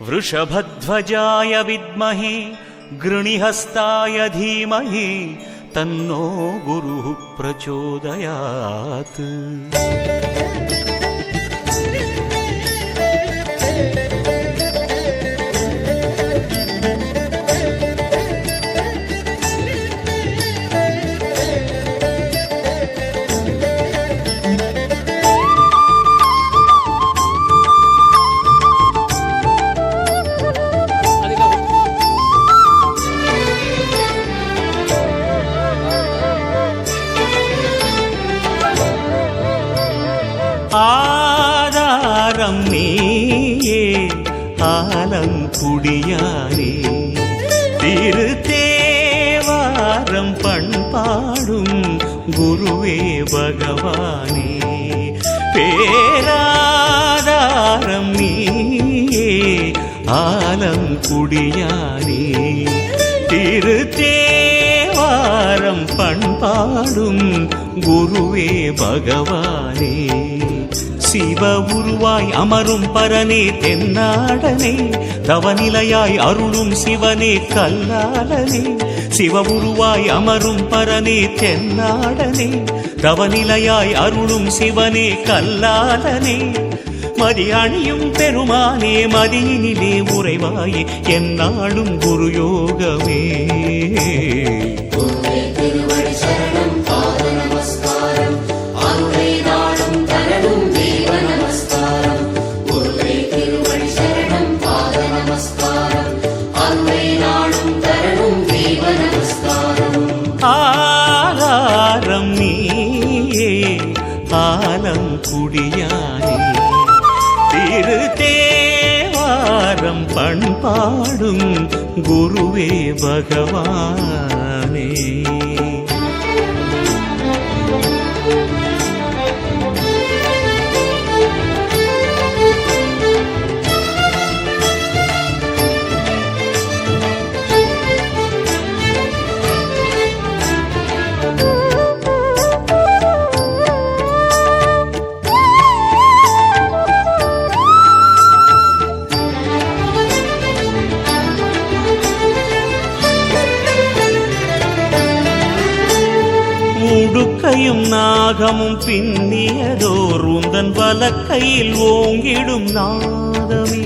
वृषभध्वजाय विद्महे गृणिहस्ताय धीमहि तन्नो गुरुः प्रचोदयात्। ஆதாரம் நீயே ஆலங்குடியானே திருத்தேவாரம் பண்பாடும் குருவே பகவானே பேராதாரம் நீயே ஆலங்குடியானே திருத்தேவாரம் பண்பாடும் குருவே பகவானே சிவ உருவாய் அமரும் பரனே தென்னாடனே தவநிலையாய் அருளும் சிவனே கல்லாளனே சிவ உருவாய் அமரும் பரனே தென்னாடனே தவநிலையாய் அருளும் சிவனே கல்லாளனே மதி அணியும் பெருமானே மதியினிலே உறைவாயே என்னாலும் குரு யோகமே ஆதாரம் நீயே ஆலங்குடியானே திருத்தேவாரம் பண்பாடும் குருவே பகவானே உடுக்கையும் நாகமும் பின்னியதோர் உந்தன் வலக்கையில் ஓங்கிடும் நாதமே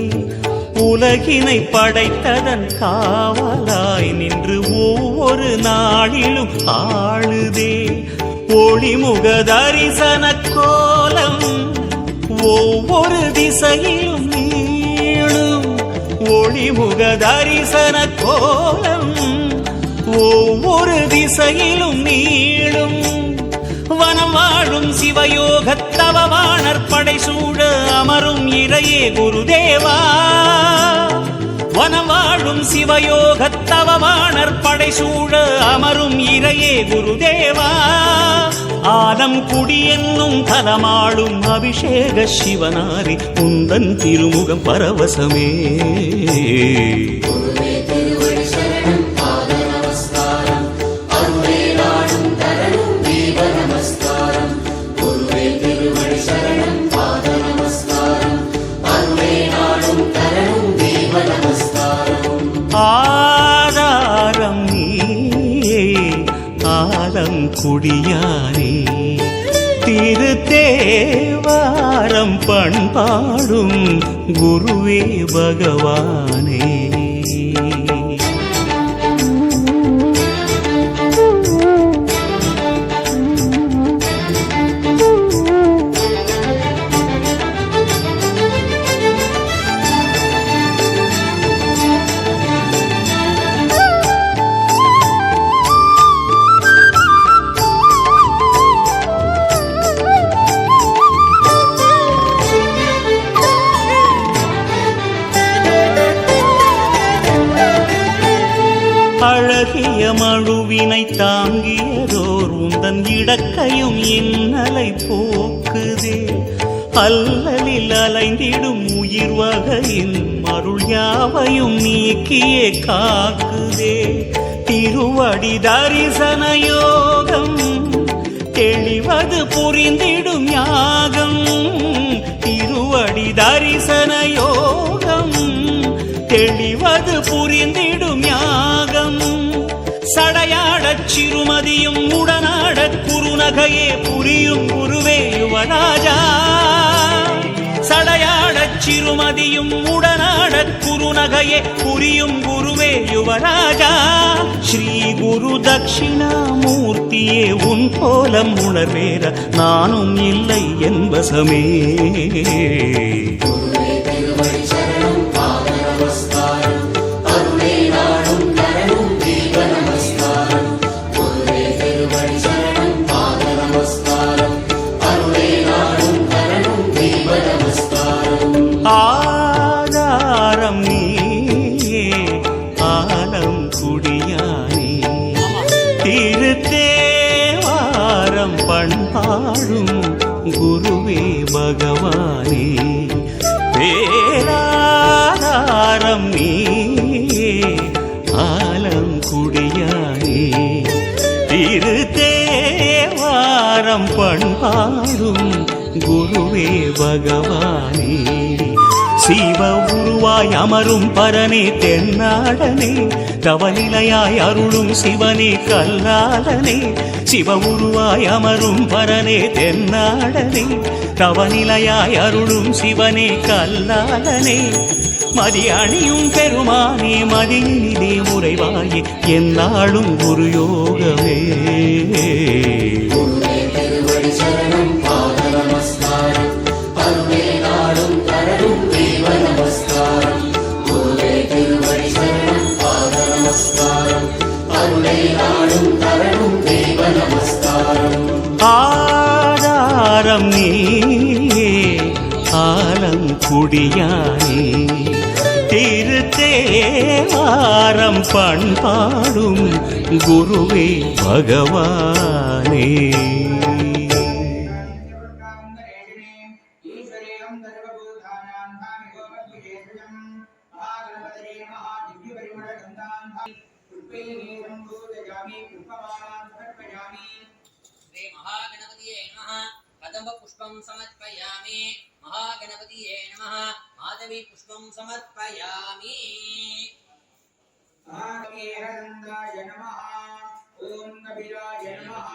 உலகினை படைத்ததன் காவலாய் நின்று ஒவ்வொரு நாளிலும் ஆளுதே ஒளிமுக தரிசன கோலம் ஒவ்வொரு திசையிலும் நீளும் ஒளிமுக தரிசன கோலம் ஒவ்வொரு திசையிலும் நீளும் வனம் வாழும் சிவயோகத்தவமானர் படை சூழ அமரும் இறையே குருதேவா வனம் வாழும் சிவயோகத்தவமானர் படை சூழ அமரும் இறையே குருதேவா ஆலம் குடி என்னும் தலமாளும் அபிஷேக சிவனாரி உந்தன் திருமுகம் பரவசமே ஆதாரம் நீயே ஆலங்குடியானே திருத்தேவாரம் பண்பாடும் குருவே பகவானே அழகிய மழுவினை தாங்கியதோர் உந்தன் இடக்கையும் இன்னலை போக்குதே அல்லலில் அலைந்திடும் உயிர் வகையின் அருள் யாவையும் நீக்கியே காக்குதே திருவடி தரிசன யோகம் தெளிவது புரிந்திடும் யாகம் திருவடி தரிசன யோகம் உனது புரிந்திடும் யாகம் சடையாடச் சிறுமதியும் உடனாடக் குறுநகையே புரியும் குருவே யுவராஜா சடையாடச் சிறுமதியும் உடனாடக் குறுநகையே புரியும் குருவே யுவராஜா ஸ்ரீ குரு தட்சிணாமூர்த்தியே உன் கோலம் உணர்வேற நானும் இல்லை என்பசமே ஆதாரம் நீயே ஆலம் குடியானே திருத்தேவாரம் பண்பாடும் குருவே பகவானே பேராதாரம் நீயே ஆலம் குடியானே திருத்தேவாரம் பண்பாடும் குருவே பகவானே சிவ உருவாய் அமரும் பரனே தென்னாடனே தவநிலையாய் அருளும் சிவனே கல்லாதனே சிவ உருவாய் அமரும் பரனே தென்னாடனே தவநிலையாய் அருளும் சிவனே கல்லாதனே மதி அணியும் பெருமானே மதியினிலே முறைவாயே என்னாலும் குரு யோகமே ஆதாரம் நீயே ஆலம் குடியானே திருத்தேவாரம் பண்பாடும் குருவே பகவானே कदंब पुष्पं समर्पयामि महागणपतिये नमः माधवी पुष्पं समर्पयामि महावीराय नमः ओम कबीराय नमः